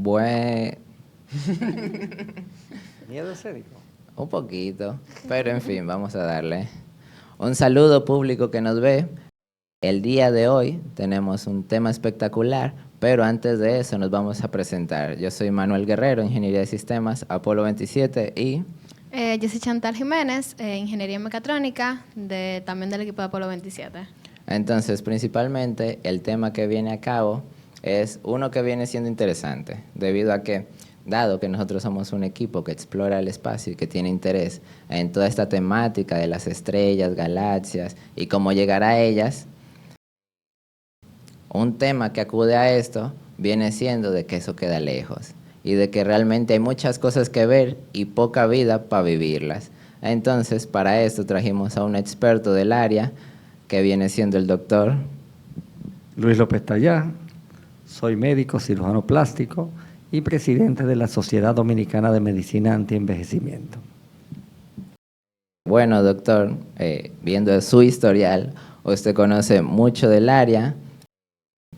Buen, Miedo escénico. un poquito, pero en fin, vamos a darle. Un saludo público que nos ve. El día de hoy tenemos un tema espectacular, pero antes de eso nos vamos a presentar. Yo soy Manuel Guerrero, Ingeniería de Sistemas, Apolo 27 y Yo soy Chantal Jiménez, Ingeniería Mecatrónica, también del equipo de Apolo 27. entonces principalmente el tema que viene a cabo es uno que viene siendo interesante, debido a que, dado que nosotros somos un equipo que explora el espacio y que tiene interés en toda esta temática de las estrellas, galaxias y cómo llegar a ellas, un tema que acude a esto viene siendo de que eso queda lejos y de que realmente hay muchas cosas que ver y poca vida para vivirlas. Entonces, para esto trajimos a un experto del área que viene siendo el doctor Luis López Tallá, soy médico cirujano plástico y presidente de la Sociedad Dominicana de Medicina Antienvejecimiento. Bueno, doctor, viendo su historial, usted conoce mucho del área.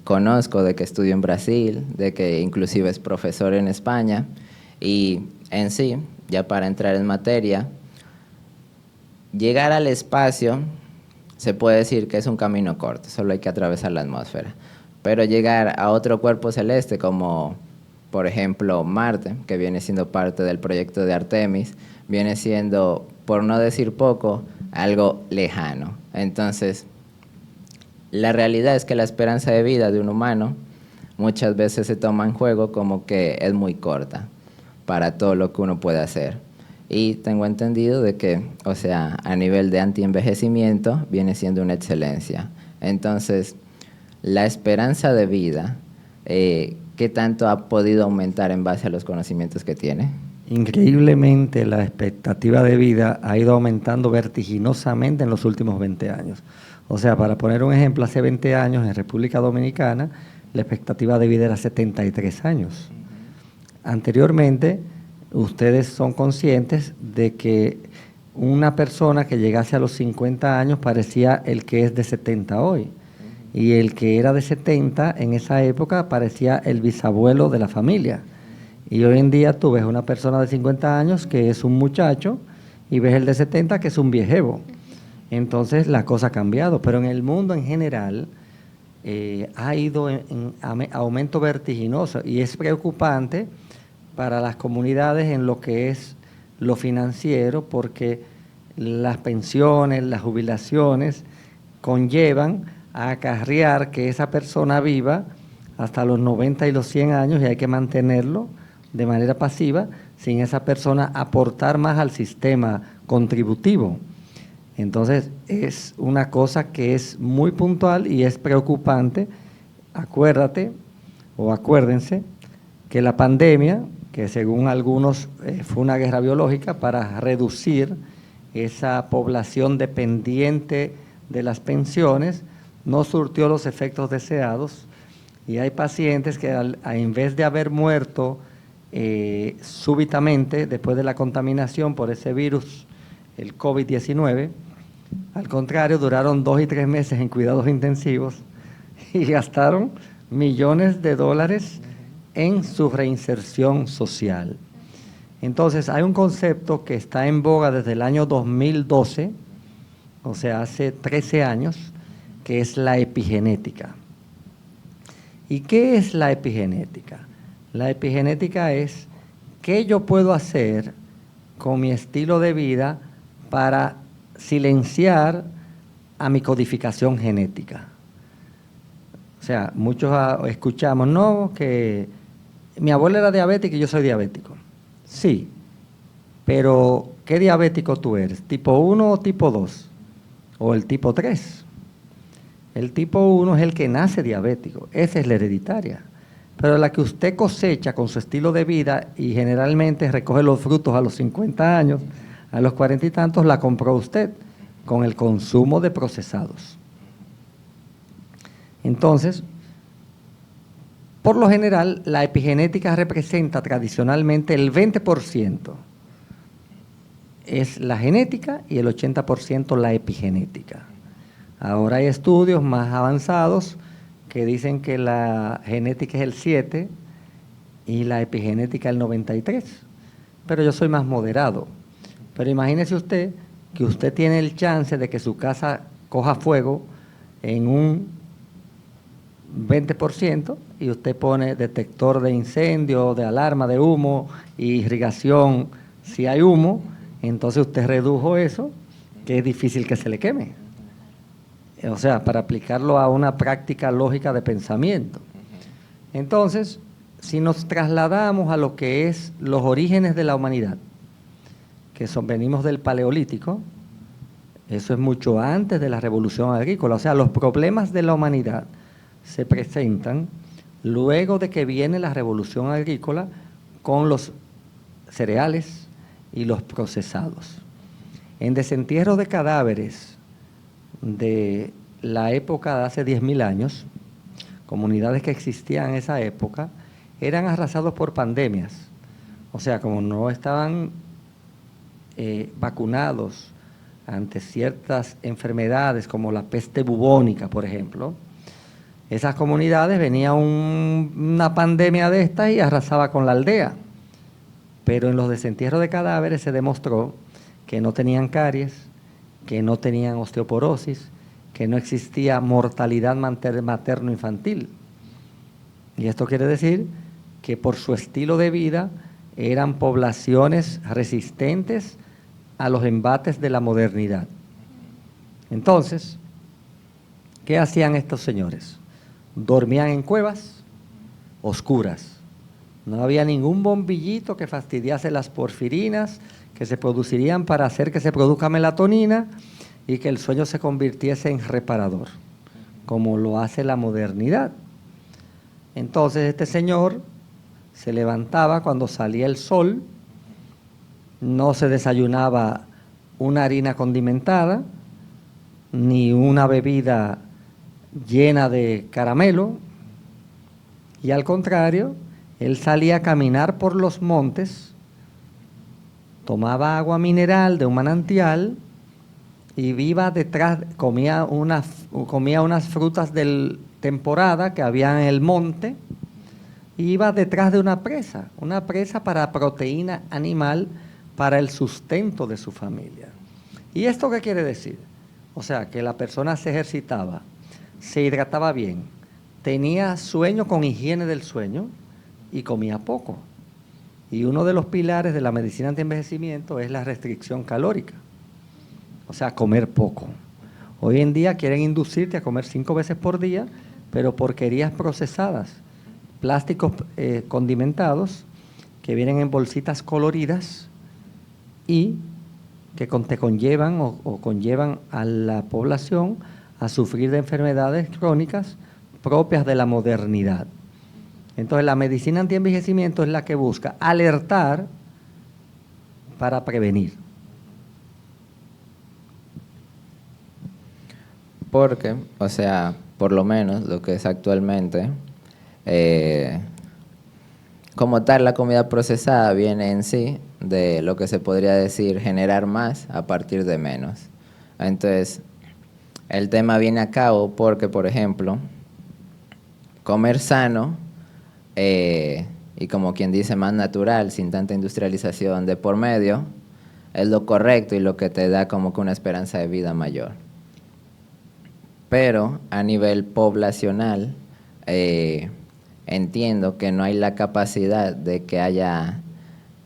Conozco de que estudió en Brasil, de que inclusive es profesor en España y en sí, ya para entrar en materia, llegar al espacio se puede decir que es un camino corto, solo hay que atravesar la atmósfera. Pero llegar a otro cuerpo celeste como, por ejemplo, Marte, que viene siendo parte del proyecto de Artemis, viene siendo, por no decir poco, algo lejano. Entonces, la realidad es que la esperanza de vida de un humano muchas veces se toma en juego como que es muy corta para todo lo que uno puede hacer. Y tengo entendido de que, o sea, a nivel de antienvejecimiento viene siendo una excelencia. Entonces, la esperanza de vida, ¿qué tanto ha podido aumentar en base a los conocimientos que tiene? Increíblemente, la expectativa de vida ha ido aumentando vertiginosamente en los últimos 20 años. O sea, para poner un ejemplo, hace 20 años en República Dominicana la expectativa de vida era 73 años. Anteriormente, ustedes son conscientes de que una persona que llegase a los 50 años parecía el que es de 70 hoy. Y el que era de 70 en esa época parecía el bisabuelo de la familia. Y hoy en día tú ves una persona de 50 años que es un muchacho y ves el de 70 que es un viejevo. Entonces la cosa ha cambiado, pero en el mundo en general ha ido en aumento vertiginoso y es preocupante para las comunidades en lo que es lo financiero, porque las pensiones, las jubilaciones conllevan a acarrear que esa persona viva hasta los 90 y los 100 años y hay que mantenerlo de manera pasiva sin esa persona aportar más al sistema contributivo. Entonces, es una cosa que es muy puntual y es preocupante. Acuérdate o acuérdense que la pandemia, que según algunos fue una guerra biológica para reducir esa población dependiente de las pensiones, no surtió los efectos deseados y hay pacientes que en vez de haber muerto súbitamente después de la contaminación por ese virus, el COVID-19, al contrario, duraron 2 y 3 meses en cuidados intensivos y gastaron millones de dólares en su reinserción social. Entonces, hay un concepto que está en boga desde el año 2012, o sea, hace 13 años, que es la epigenética. ¿Y qué es la epigenética? La epigenética es qué yo puedo hacer con mi estilo de vida para silenciar a mi codificación genética. O sea, muchos escuchamos, no, que mi abuela era diabética y yo soy diabético. Sí, pero ¿qué diabético tú eres? ¿Tipo 1 o tipo 2? ¿O el tipo 3? El tipo 1 es el que nace diabético, esa es la hereditaria. Pero la que usted cosecha con su estilo de vida y generalmente recoge los frutos a los 50 años, a los 40 y tantos, la compró usted con el consumo de procesados. Entonces, por lo general, la epigenética representa tradicionalmente el 20%. Es la genética y el 80% la epigenética. Ahora hay estudios más avanzados que dicen que la genética es el 7% y la epigenética el 93%. Pero yo soy más moderado. Pero imagínese usted que usted tiene el chance de que su casa coja fuego en un 20% y usted pone detector de incendio, de alarma de humo, irrigación si hay humo, entonces usted redujo eso, que es difícil que se le queme. O sea, para aplicarlo a una práctica lógica de pensamiento. Entonces, si nos trasladamos a lo que es los orígenes de la humanidad, que venimos del Paleolítico, eso es mucho antes de la Revolución Agrícola, o sea, los problemas de la humanidad se presentan luego de que viene la Revolución Agrícola con los cereales y los procesados. En desentierro de cadáveres de la época de hace 10.000 años, comunidades que existían en esa época, eran arrasados por pandemias. O sea, como no estaban vacunados ante ciertas enfermedades como la peste bubónica, por ejemplo, esas comunidades venía una pandemia de estas y arrasaba con la aldea. Pero en los desentierros de cadáveres se demostró que no tenían caries, que no tenían osteoporosis, que no existía mortalidad materno-infantil. Y esto quiere decir que por su estilo de vida eran poblaciones resistentes a los embates de la modernidad. Entonces, ¿qué hacían estos señores? Dormían en cuevas oscuras. No había ningún bombillito que fastidiase las porfirinas que se producirían para hacer que se produzca melatonina y que el sueño se convirtiese en reparador, como lo hace la modernidad. Entonces este señor se levantaba cuando salía el sol, no se desayunaba una harina condimentada, ni una bebida llena de caramelo, y al contrario, él salía a caminar por los montes, tomaba agua mineral de un manantial y iba detrás, comía unas frutas de temporada que había en el monte, y iba detrás de una presa para proteína animal para el sustento de su familia. ¿Y esto qué quiere decir? O sea, que la persona se ejercitaba, se hidrataba bien, tenía sueño con higiene del sueño y comía poco. Y uno de los pilares de la medicina antienvejecimiento es la restricción calórica, o sea, comer poco. Hoy en día quieren inducirte a comer 5 veces por día, pero porquerías procesadas, plásticos condimentados que vienen en bolsitas coloridas y que te conllevan o conllevan a la población a sufrir de enfermedades crónicas propias de la modernidad. Entonces la medicina antienvejecimiento es la que busca alertar para prevenir. Porque, o sea, por lo menos lo que es actualmente, como tal la comida procesada viene en sí de lo que se podría decir generar más a partir de menos. Entonces, el tema viene a cabo porque, por ejemplo, comer sano y como quien dice más natural, sin tanta industrialización de por medio, es lo correcto y lo que te da como que una esperanza de vida mayor. Pero a nivel poblacional, entiendo que no hay la capacidad de que haya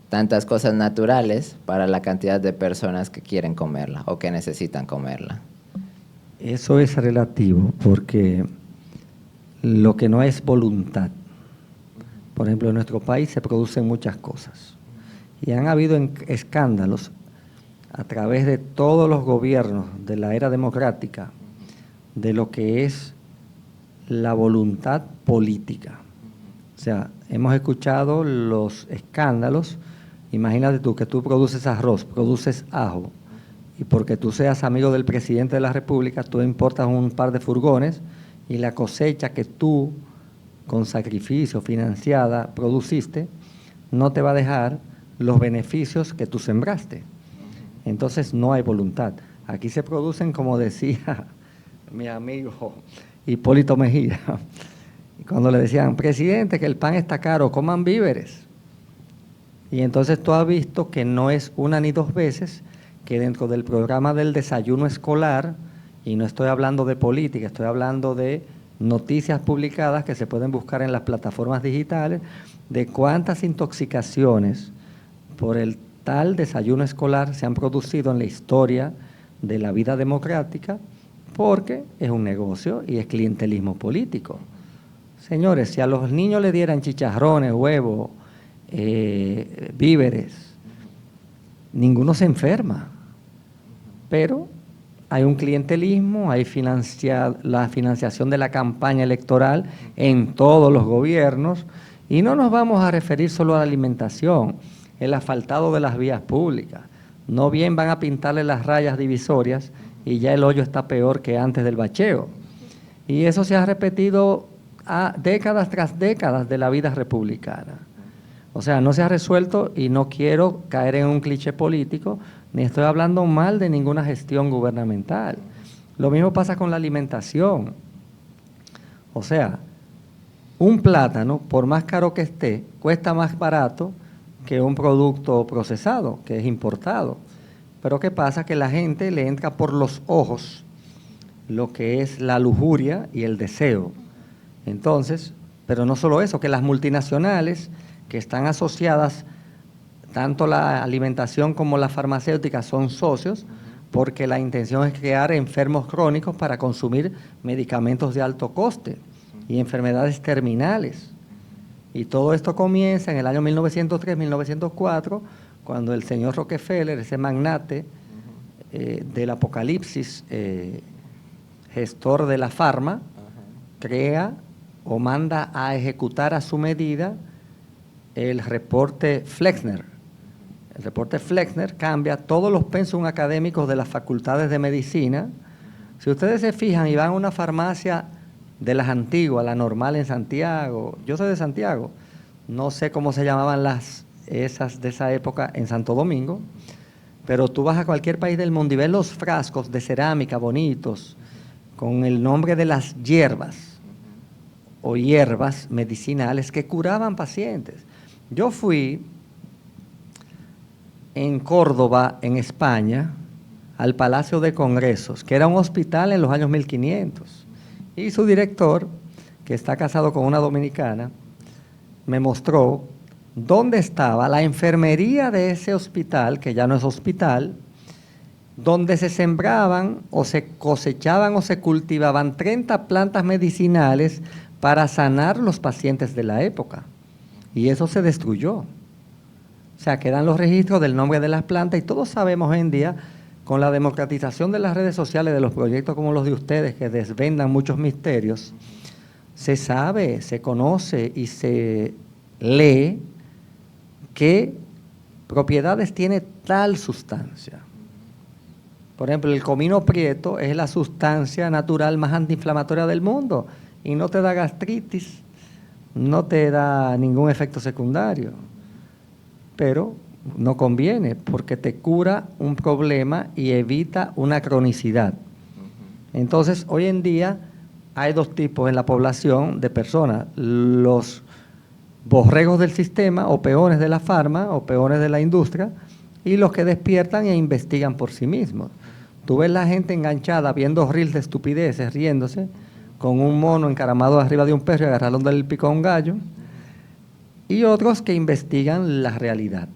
tantas cosas naturales para la cantidad de personas que quieren comerla o que necesitan comerla. Eso es relativo porque lo que no es voluntad. Por ejemplo, en nuestro país se producen muchas cosas y han habido escándalos a través de todos los gobiernos de la era democrática de lo que es la voluntad política. O sea, hemos escuchado los escándalos. Imagínate tú que tú produces arroz, produces ajo, y porque tú seas amigo del presidente de la República, tú importas un par de furgones y la cosecha que tú, con sacrificio, financiada, produciste, no te va a dejar los beneficios que tú sembraste. Entonces no hay voluntad. Aquí se producen, como decía mi amigo Hipólito Mejía, Y cuando le decían, presidente, que el pan está caro, coman víveres. Y entonces tú has visto que no es una ni dos veces que dentro del programa del desayuno escolar, y no estoy hablando de política, estoy hablando de noticias publicadas que se pueden buscar en las plataformas digitales, de cuántas intoxicaciones por el tal desayuno escolar se han producido en la historia de la vida democrática, porque es un negocio y es clientelismo político. Señores, si a los niños le dieran chicharrones, huevos, víveres, ninguno se enferma. Pero hay un clientelismo, hay la financiación de la campaña electoral en todos los gobiernos, y no nos vamos a referir solo a la alimentación, el asfaltado de las vías públicas. No bien van a pintarle las rayas divisorias y ya el hoyo está peor que antes del bacheo. Y eso se ha repetido décadas tras décadas de la vida republicana. O sea, no se ha resuelto, y no quiero caer en un cliché político, ni estoy hablando mal de ninguna gestión gubernamental. Lo mismo pasa con la alimentación. O sea, un plátano, por más caro que esté, cuesta más barato que un producto procesado, que es importado. Pero ¿qué pasa? Que la gente le entra por los ojos lo que es la lujuria y el deseo. Entonces, pero no solo eso, que las multinacionales que están asociadas, tanto la alimentación como la farmacéutica, son socios, porque la intención es crear enfermos crónicos para consumir medicamentos de alto coste y enfermedades terminales. Y todo esto comienza en el año 1903-1904, cuando el señor Rockefeller, ese magnate del apocalipsis, gestor de la farma, crea o manda a ejecutar a su medida el reporte Flexner. El reporte Flexner cambia todos los pensum académicos de las facultades de medicina. Si ustedes se fijan y van a una farmacia de las antiguas, la Normal en Santiago, yo soy de Santiago, no sé cómo se llamaban esas de esa época en Santo Domingo, pero tú vas a cualquier país del mundo y ves los frascos de cerámica bonitos, con el nombre de las hierbas o hierbas medicinales que curaban pacientes. Yo fui en Córdoba, en España, al Palacio de Congresos, que era un hospital en los años 1500, y su director, que está casado con una dominicana, me mostró dónde estaba la enfermería de ese hospital, que ya no es hospital, donde se sembraban o se cosechaban o se cultivaban 30 plantas medicinales para sanar los pacientes de la época. Y eso se destruyó. O sea, quedan los registros del nombre de las plantas, y todos sabemos hoy en día, con la democratización de las redes sociales, de los proyectos como los de ustedes, que desvendan muchos misterios, se sabe, se conoce y se lee qué propiedades tiene tal sustancia. Por ejemplo, el comino prieto es la sustancia natural más antiinflamatoria del mundo y no te da gastritis, no te da ningún efecto secundario, pero no conviene porque te cura un problema y evita una cronicidad. Entonces, hoy en día hay dos tipos en la población de personas: los borregos del sistema o peones de la farma o peones de la industria, y los que despiertan e investigan por sí mismos. Tú ves la gente enganchada viendo reels de estupideces, riéndose, con un mono encaramado arriba de un perro y agarrándole del pico a un gallo, y otros que investigan la realidad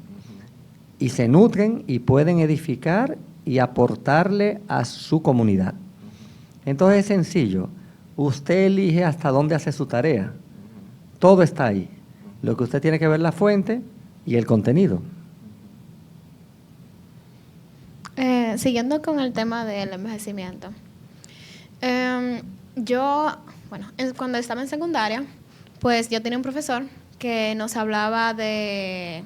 y se nutren y pueden edificar y aportarle a su comunidad. Entonces es sencillo, usted elige hasta dónde hace su tarea, todo está ahí. Lo que usted tiene que ver la fuente y el contenido. Siguiendo con el tema del envejecimiento. Cuando estaba en secundaria, pues yo tenía un profesor que nos hablaba de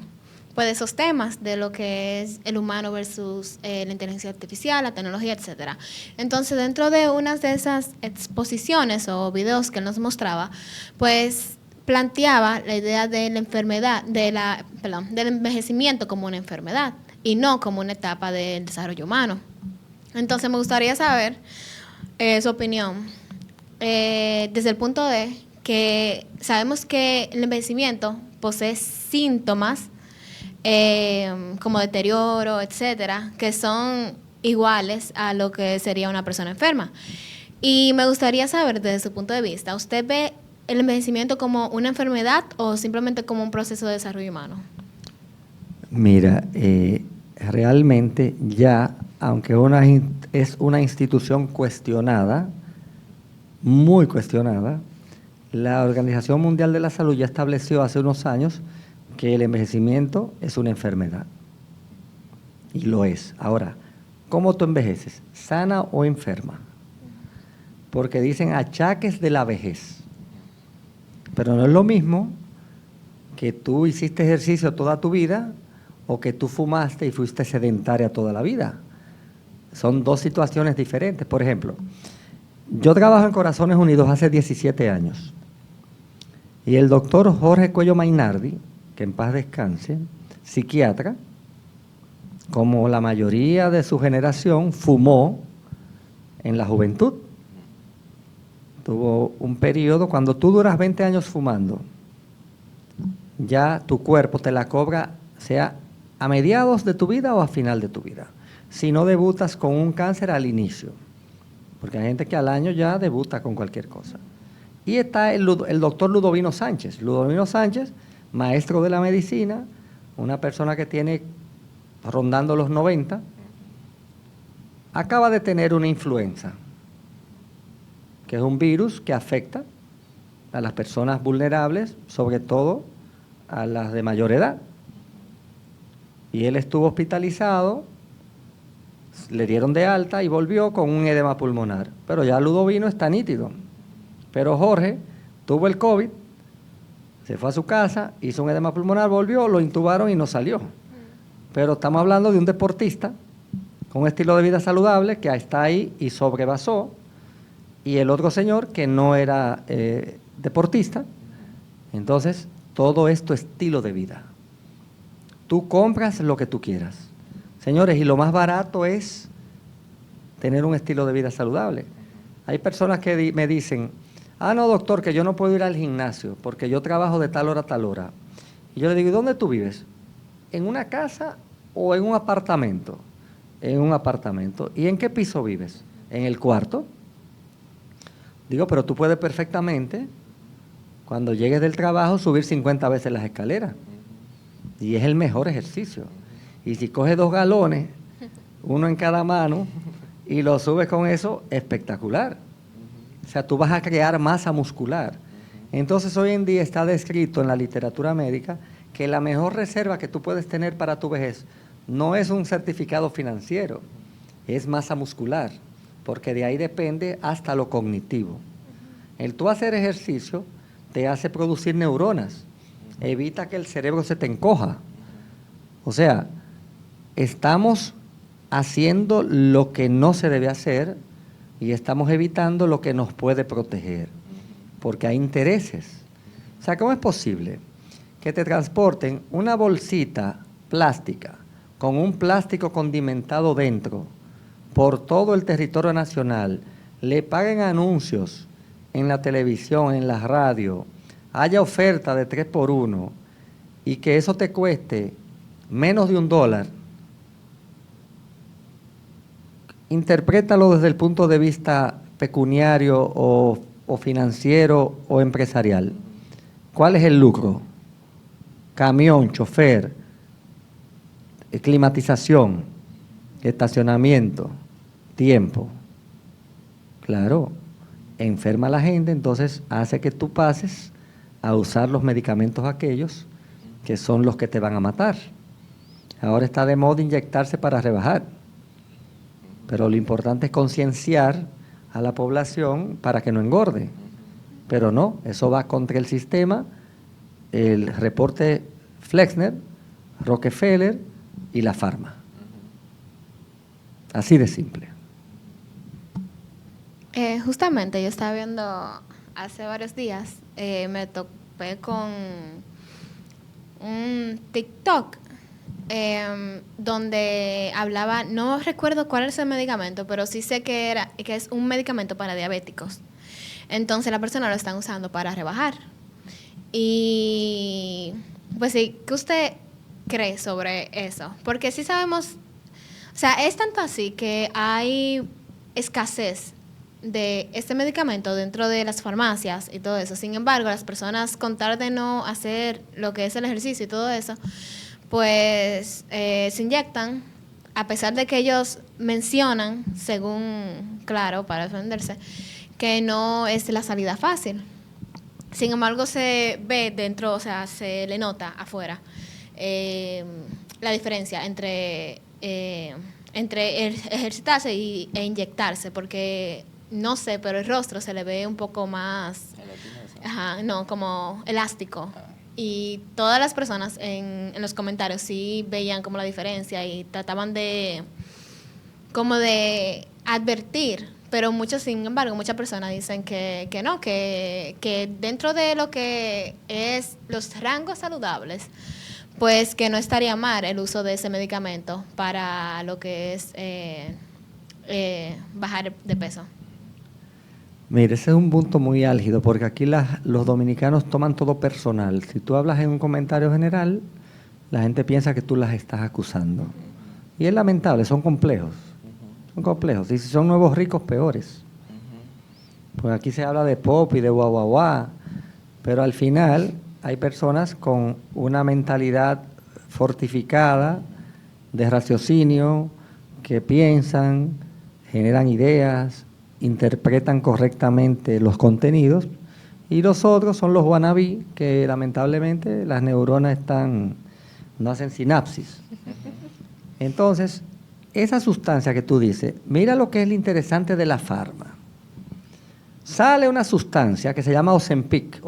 esos temas, de lo que es el humano versus la inteligencia artificial, la tecnología, etcétera. Entonces, dentro de unas de esas exposiciones o videos que él nos mostraba, pues planteaba la idea de la enfermedad, del envejecimiento como una enfermedad y no como una etapa del desarrollo humano. Entonces me gustaría saber su opinión desde el punto de que sabemos que el envejecimiento posee síntomas como deterioro, etcétera, que son iguales a lo que sería una persona enferma. Y me gustaría saber, desde su punto de vista, ¿usted ve el envejecimiento como una enfermedad o simplemente como un proceso de desarrollo humano? Mira, realmente ya, aunque es una institución cuestionada, muy cuestionada, la Organización Mundial de la Salud ya estableció hace unos años que el envejecimiento es una enfermedad. Y lo es. Ahora, ¿cómo tú envejeces? ¿Sana o enferma? Porque dicen achaques de la vejez. Pero no es lo mismo que tú hiciste ejercicio toda tu vida o que tú fumaste y fuiste sedentaria toda la vida. Son dos situaciones diferentes. Por ejemplo, yo trabajo en Corazones Unidos hace 17 años. Y el doctor Jorge Cuello Mainardi, que en paz descanse, psiquiatra, como la mayoría de su generación, fumó en la juventud. Tuvo un periodo, cuando tú duras 20 años fumando, ya tu cuerpo te la cobra, sea a mediados de tu vida o a final de tu vida. Si no debutas con un cáncer al inicio, porque hay gente que al año ya debuta con cualquier cosa. Y está el doctor Ludovino Sánchez. Ludovino Sánchez, maestro de la medicina, una persona que tiene rondando los 90, acaba de tener una influenza, que es un virus que afecta a las personas vulnerables, sobre todo a las de mayor edad. Y él estuvo hospitalizado, le dieron de alta y volvió con un edema pulmonar. Pero ya Ludovino está nítido. Pero Jorge tuvo el COVID, se fue a su casa, hizo un edema pulmonar, volvió, lo intubaron y no salió. Pero estamos hablando de un deportista con un estilo de vida saludable que está ahí y sobrepasó, y el otro señor que no era deportista. Entonces, todo es tu estilo de vida. Tú compras lo que tú quieras. Señores, y lo más barato es tener un estilo de vida saludable. Hay personas que me dicen, no doctor, que yo no puedo ir al gimnasio porque yo trabajo de tal hora a tal hora. Y yo le digo, ¿y dónde tú vives? ¿En una casa o en un apartamento? En un apartamento. ¿Y en qué piso vives? ¿En el cuarto? Digo, pero tú puedes perfectamente, cuando llegues del trabajo, subir 50 veces las escaleras. Y es el mejor ejercicio. Y si coges 2 galones, uno en cada mano, y lo subes con eso, espectacular. O sea, tú vas a crear masa muscular. Entonces, hoy en día está descrito en la literatura médica que la mejor reserva que tú puedes tener para tu vejez no es un certificado financiero, es masa muscular, porque de ahí depende hasta lo cognitivo. El tú hacer ejercicio te hace producir neuronas, evita que el cerebro se te encoja. O sea, estamos haciendo lo que no se debe hacer y estamos evitando lo que nos puede proteger, porque hay intereses. O sea, ¿cómo es posible que te transporten una bolsita plástica con un plástico condimentado dentro por todo el territorio nacional, le paguen anuncios en la televisión, en la radio, haya oferta de 3x1 y que eso te cueste menos de $1? Interprétalo desde el punto de vista pecuniario o financiero o empresarial. ¿Cuál es el lucro? Camión, chofer, climatización, estacionamiento, tiempo. Claro, enferma a la gente, entonces hace que tú pases a usar los medicamentos aquellos que son los que te van a matar. Ahora está de moda inyectarse para rebajar, pero lo importante es concienciar a la población para que no engorde. Pero no, eso va contra el sistema, el reporte Flexner, Rockefeller y la Pharma. Así de simple. Justamente yo estaba viendo hace varios días, me topé con un TikTok donde hablaba, no recuerdo cuál es el medicamento, pero sí sé que es un medicamento para diabéticos. Entonces la persona lo están usando para rebajar. Y pues sí, ¿qué usted cree sobre eso? Porque sí sabemos, o sea, es tanto así que hay escasez de este medicamento dentro de las farmacias y todo eso. Sin embargo, las personas, con tal de no hacer lo que es el ejercicio y todo eso, pues se inyectan, a pesar de que ellos mencionan, según, claro, para defenderse, que no es la salida fácil. Sin embargo, se ve dentro, o sea, se le nota afuera la diferencia entre ejercitarse e inyectarse, porque no sé, pero el rostro se le ve un poco más, ajá, no, como elástico. Y todas las personas en los comentarios sí veían como la diferencia y trataban de como de advertir, pero muchos, sin embargo, muchas personas dicen que no, que dentro de lo que es los rangos saludables, pues que no estaría mal el uso de ese medicamento para lo que es bajar de peso. Mire, ese es un punto muy álgido, porque aquí los dominicanos toman todo personal. Si tú hablas en un comentario general, la gente piensa que tú las estás acusando. Y es lamentable, son complejos. Son complejos. Y si son nuevos ricos, peores. Pues aquí se habla de pop y de guau, guau, guau. Pero al final hay personas con una mentalidad fortificada, de raciocinio, que piensan, generan ideas, interpretan correctamente los contenidos, y los otros son los wannabe, que lamentablemente las neuronas no hacen sinapsis. Entonces, esa sustancia que tú dices, mira lo que es lo interesante de la farma. Sale una sustancia que se llama Ozempic,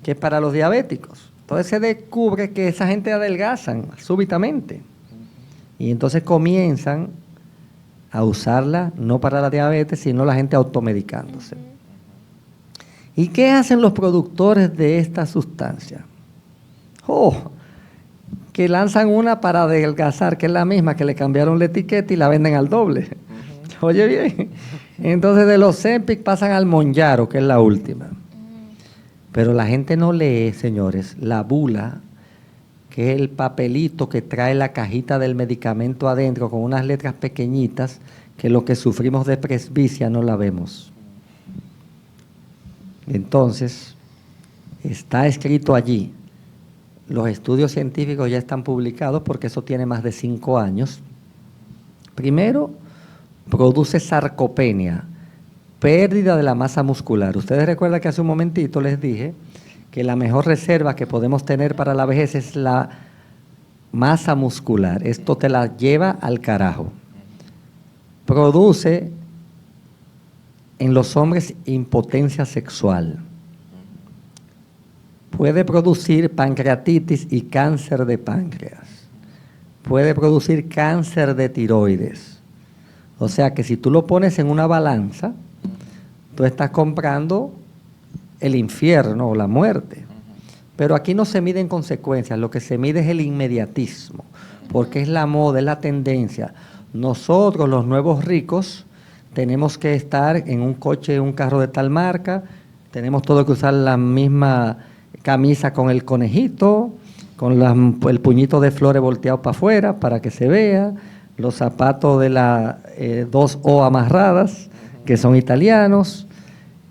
que es para los diabéticos. Entonces se descubre que esa gente adelgazan súbitamente. Y entonces comienzan a usarla no para la diabetes, sino la gente automedicándose. ¿Y qué hacen los productores de esta sustancia? Que lanzan una para adelgazar, que es la misma, que le cambiaron la etiqueta y la venden al doble. Oye bien, entonces de los Ozempic pasan al Mounjaro, que es la última. Pero la gente no lee, señores, la bula, que es el papelito que trae la cajita del medicamento adentro con unas letras pequeñitas, que lo que sufrimos de presbicia no la vemos. Entonces, está escrito allí. Los estudios científicos ya están publicados porque eso tiene más de 5 años. Primero, produce sarcopenia, pérdida de la masa muscular. Ustedes recuerdan que hace un momentito les dije que la mejor reserva que podemos tener para la vejez es la masa muscular. Esto te la lleva al carajo. Produce en los hombres impotencia sexual. Puede producir pancreatitis y cáncer de páncreas. Puede producir cáncer de tiroides. O sea que si tú lo pones en una balanza, tú estás comprando el infierno o la muerte. Pero aquí no se miden consecuencias, lo que se mide es el inmediatismo, porque es la moda, es la tendencia. Nosotros, los nuevos ricos, tenemos que estar en un coche, un carro de tal marca, tenemos todo que usar la misma camisa con el conejito, con el puñito de flores volteado para afuera para que se vea, los zapatos de las 2O amarradas, que son italianos,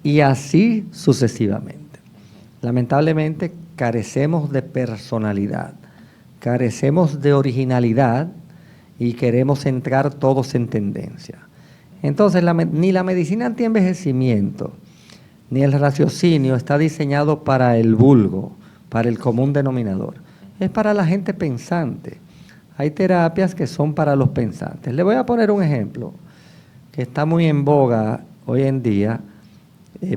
y así sucesivamente. Lamentablemente carecemos de personalidad, carecemos de originalidad y queremos entrar todos en tendencia. Entonces, ni la medicina antienvejecimiento, ni el raciocinio está diseñado para el vulgo, para el común denominador. Es para la gente pensante. Hay terapias que son para los pensantes. Le voy a poner un ejemplo que está muy en boga hoy en día,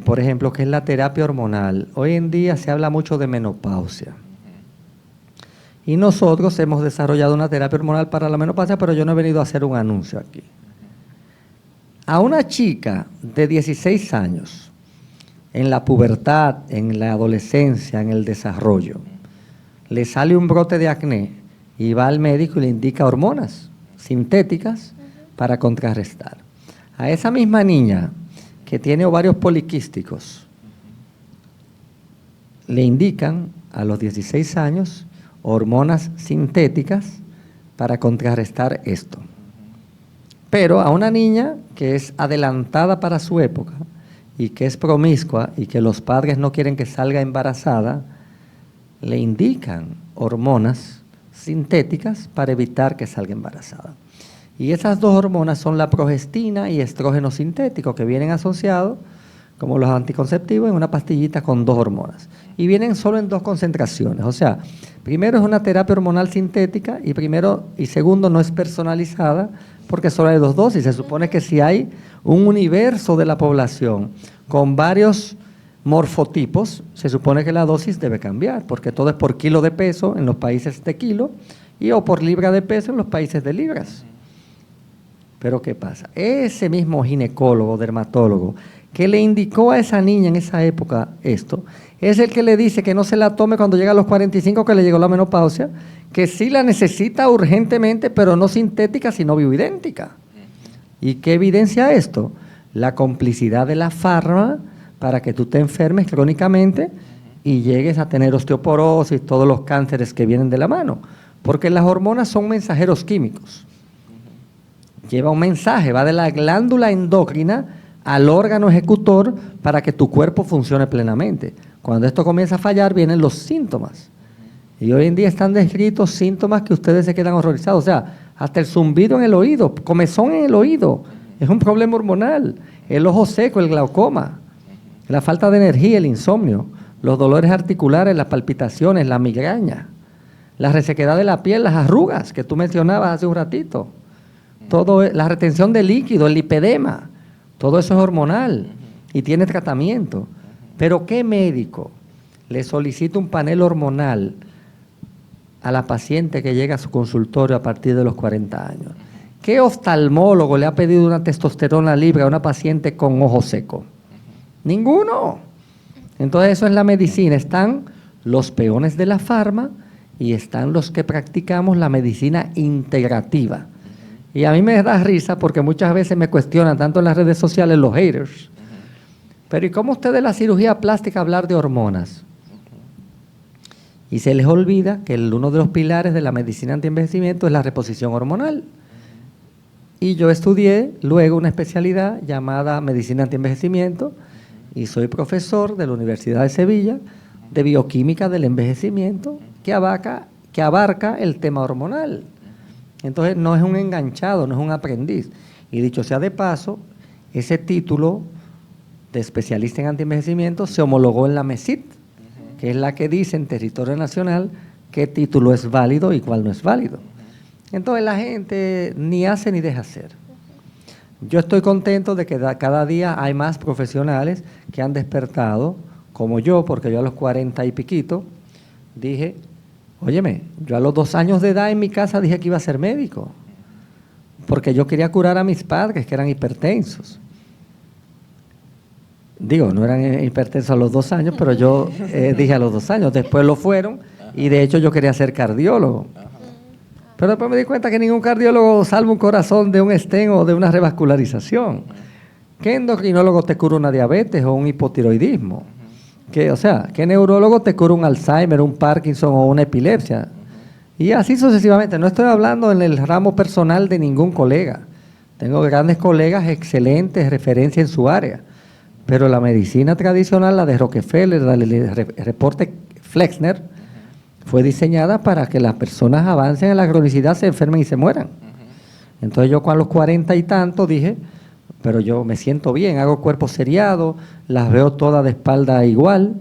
por ejemplo, que es la terapia hormonal. Hoy en día se habla mucho de menopausia. Y nosotros hemos desarrollado una terapia hormonal para la menopausia, pero yo no he venido a hacer un anuncio aquí. A una chica de 16 años, en la pubertad, en la adolescencia, en el desarrollo, le sale un brote de acné y va al médico y le indica hormonas sintéticas para contrarrestar. A esa misma niña que tiene ovarios poliquísticos, le indican a los 16 años hormonas sintéticas para contrarrestar esto. Pero a una niña que es adelantada para su época y que es promiscua y que los padres no quieren que salga embarazada, le indican hormonas sintéticas para evitar que salga embarazada. Y esas dos hormonas son la progestina y estrógeno sintético, que vienen asociados, como los anticonceptivos, en una pastillita con 2 hormonas. Y vienen solo en 2 concentraciones. O sea, primero es una terapia hormonal sintética y segundo no es personalizada porque solo hay 2 dosis. Se supone que si hay un universo de la población con varios morfotipos, se supone que la dosis debe cambiar, porque todo es por kilo de peso en los países de kilo o por libra de peso en los países de libras. Pero ¿qué pasa? Ese mismo ginecólogo, dermatólogo, que le indicó a esa niña en esa época esto, es el que le dice que no se la tome cuando llega a los 45, que le llegó la menopausia, que sí la necesita urgentemente, pero no sintética, sino bioidéntica. ¿Y qué evidencia esto? La complicidad de la farma para que tú te enfermes crónicamente y llegues a tener osteoporosis, todos los cánceres que vienen de la mano. Porque las hormonas son mensajeros químicos. Lleva un mensaje, va de la glándula endocrina al órgano ejecutor para que tu cuerpo funcione plenamente. Cuando esto comienza a fallar, vienen los síntomas. Y hoy en día están descritos síntomas que ustedes se quedan horrorizados. O sea, hasta el zumbido en el oído, comezón en el oído, es un problema hormonal. El ojo seco, el glaucoma, la falta de energía, el insomnio, los dolores articulares, las palpitaciones, la migraña, la resequedad de la piel, las arrugas que tú mencionabas hace un ratito. La retención de líquido, el lipedema, todo eso es hormonal y tiene tratamiento. Pero ¿qué médico le solicita un panel hormonal a la paciente que llega a su consultorio a partir de los 40 años? ¿Qué oftalmólogo le ha pedido una testosterona libre a una paciente con ojo seco? Ninguno. Entonces eso es la medicina. Están los peones de la farma y están los que practicamos la medicina integrativa. Y a mí me da risa porque muchas veces me cuestionan, tanto en las redes sociales, los haters. Pero ¿y cómo usted de la cirugía plástica hablar de hormonas? Y se les olvida que uno de los pilares de la medicina antienvejecimiento es la reposición hormonal. Y yo estudié luego una especialidad llamada medicina antienvejecimiento y soy profesor de la Universidad de Sevilla de bioquímica del envejecimiento que abarca el tema hormonal. Entonces no es un enganchado, no es un aprendiz. Y dicho sea de paso, ese título de especialista en antienvejecimiento se homologó en la MESIT, que es la que dice en territorio nacional qué título es válido y cuál no es válido. Entonces la gente ni hace ni deja hacer. Yo estoy contento de que cada día hay más profesionales que han despertado, como yo, porque yo a los 40 y piquito dije, óyeme, yo a los 2 años de edad en mi casa dije que iba a ser médico, porque yo quería curar a mis padres que eran hipertensos. Digo, no eran hipertensos a los 2 años, pero yo dije a los 2 años, después lo fueron y de hecho yo quería ser cardiólogo. Pero después me di cuenta que ningún cardiólogo salva un corazón de un stent o de una revascularización. ¿Qué endocrinólogo te cura una diabetes o un hipotiroidismo? ¿Qué neurólogo te cura un Alzheimer, un Parkinson o una epilepsia? Y así sucesivamente. No estoy hablando en el ramo personal de ningún colega. Tengo grandes colegas excelentes, referencia en su área. Pero la medicina tradicional, la de Rockefeller, la del reporte Flexner, fue diseñada para que las personas avancen en la cronicidad, se enfermen y se mueran. Entonces yo a los 40 y tanto dije, pero yo me siento bien, hago cuerpo seriado, las veo todas de espalda igual,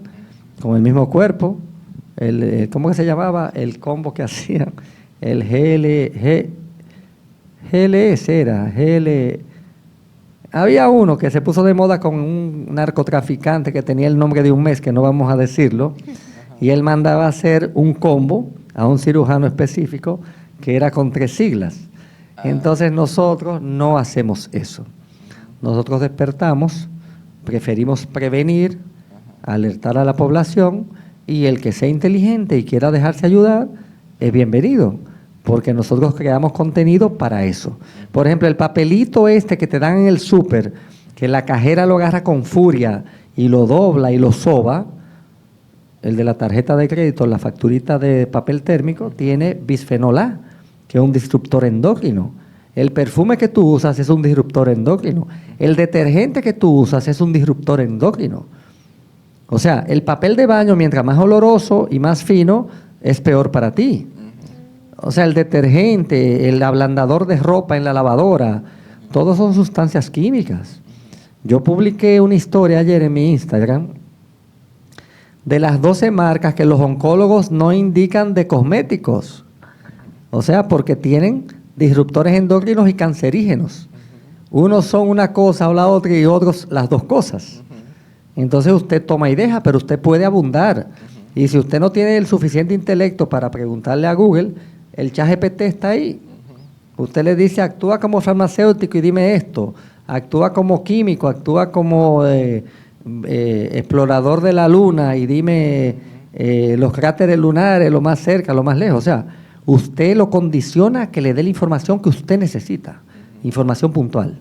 con el mismo cuerpo. ¿Cómo que se llamaba? El combo que hacían, el GLS era, había uno que se puso de moda con un narcotraficante que tenía el nombre de un mes, que no vamos a decirlo, y él mandaba hacer un combo a un cirujano específico que era con 3 siglas. Entonces nosotros no hacemos eso. Nosotros despertamos, preferimos prevenir, alertar a la población, y el que sea inteligente y quiera dejarse ayudar es bienvenido, porque nosotros creamos contenido para eso. Por ejemplo, el papelito que te dan en el súper, que la cajera lo agarra con furia y lo dobla y lo soba, el de la tarjeta de crédito, la facturita de papel térmico, tiene bisfenol A, que es un disruptor endocrino. El perfume que tú usas es un disruptor endocrino. El detergente que tú usas es un disruptor endocrino. O sea, el papel de baño, mientras más oloroso y más fino, es peor para ti. O sea, el detergente, el ablandador de ropa en la lavadora, todos son sustancias químicas. Yo publiqué una historia ayer en mi Instagram de las 12 marcas que los oncólogos no indican de cosméticos. O sea, porque tienen disruptores endócrinos y cancerígenos. Unos son una cosa o la otra y otros las dos cosas. Entonces usted toma y deja, pero usted puede abundar. Y si usted no tiene el suficiente intelecto para preguntarle a Google, el ChatGPT está ahí. Usted le dice, actúa como farmacéutico y dime esto. Actúa como químico, actúa como explorador de la luna y dime los cráteres lunares, lo más cerca, lo más lejos. O sea, usted lo condiciona a que le dé la información que usted necesita, información puntual.